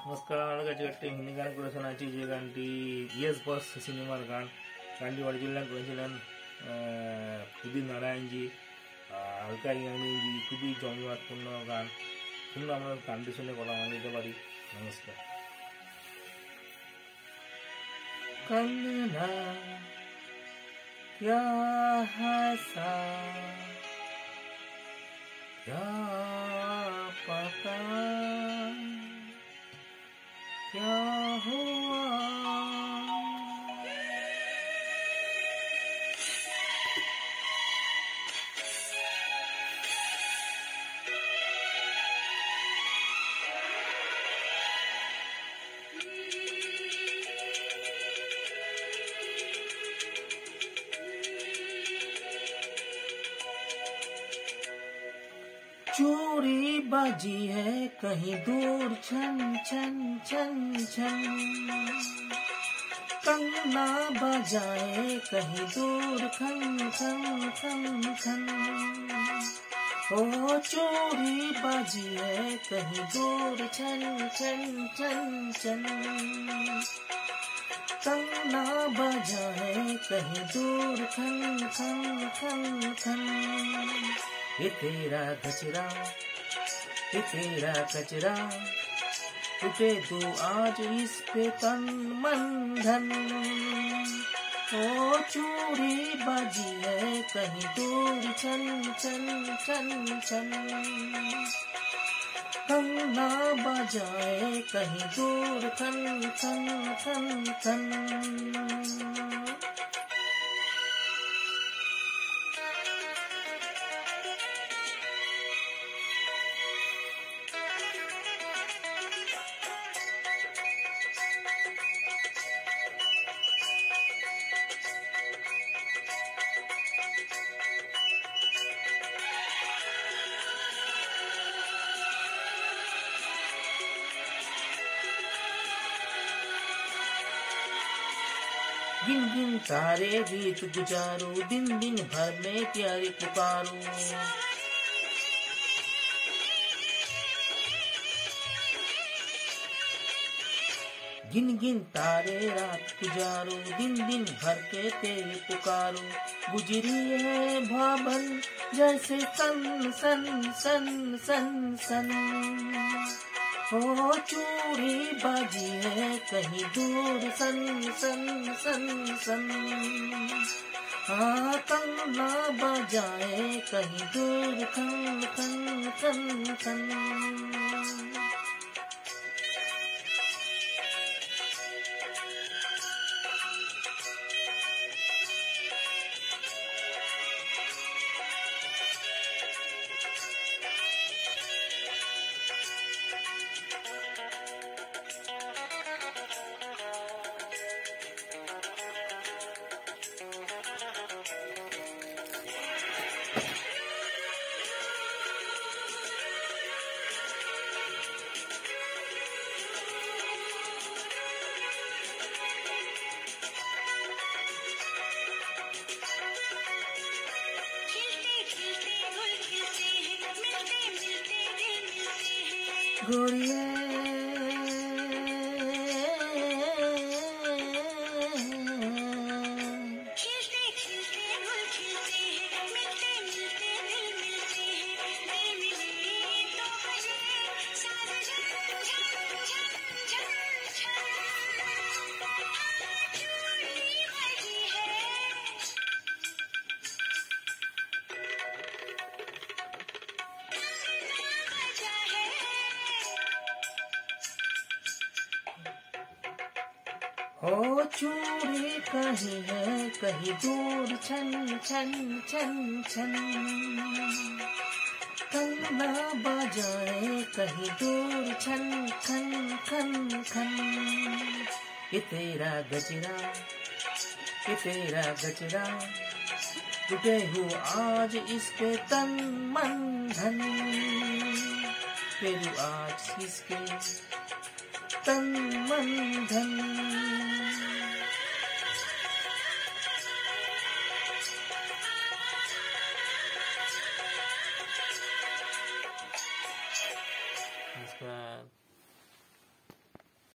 নমস্কার, কাছে একটা হিন্দি গান করেছেন আছি, যে গানটি ইয়েস বস সিনেমার গান। গানটি অরিজিনাল করেছিলেন উদিত নারায়ণজি, হালকা ইয়ামিনজি। খুবই জমজমাটপূর্ণ গান। শুনলে আমরা গানটি শুনে কথা মান দিতে পারি। নমস্কার। कंगना क्या हंसा, क्या पता क्या हुआ, चोरी बाजी है कहीं दूर छन छन छन छन, कंगना बजाए कहीं दूर खन खन खन खन। ओ चोरी बाजी है कहीं दूर छन छन छन छन, कंगना बजाए कहीं दूर खन खन खन खन। ये तेरा कचरा, ये तेरा कचरा, टूटे तू आज इस पे तन मन धन। ओ चोरी बाजी है कहीं दूर छन छन छन छन, कंगना बजाए कहीं दूर खन खन खन खन। गिन गिन तारे गीत गुजारो, दिन दिन भर में प्यारी पुकारो। गिन गिन तारे रात गुजारो, दिन दिन भर के तेरे पुकारो। गुजरी है भावन जैसे सन सन सन सन सन। ओ चोरी बाजी है कहीं दूर सन सन सन सन, हाँ कंगना बजाए कहीं दूर खन खन खन खन। गोरिया हो चोरी कहीं है कहीं दूर छन छन छन छन, कंगना बजाए कहीं दूर छन खन खन खन। ये तेरा गजरा, ये तेरा गजरा, टूटे हो आज इसके तन मन धन। फिर आज इसके तन मन धन।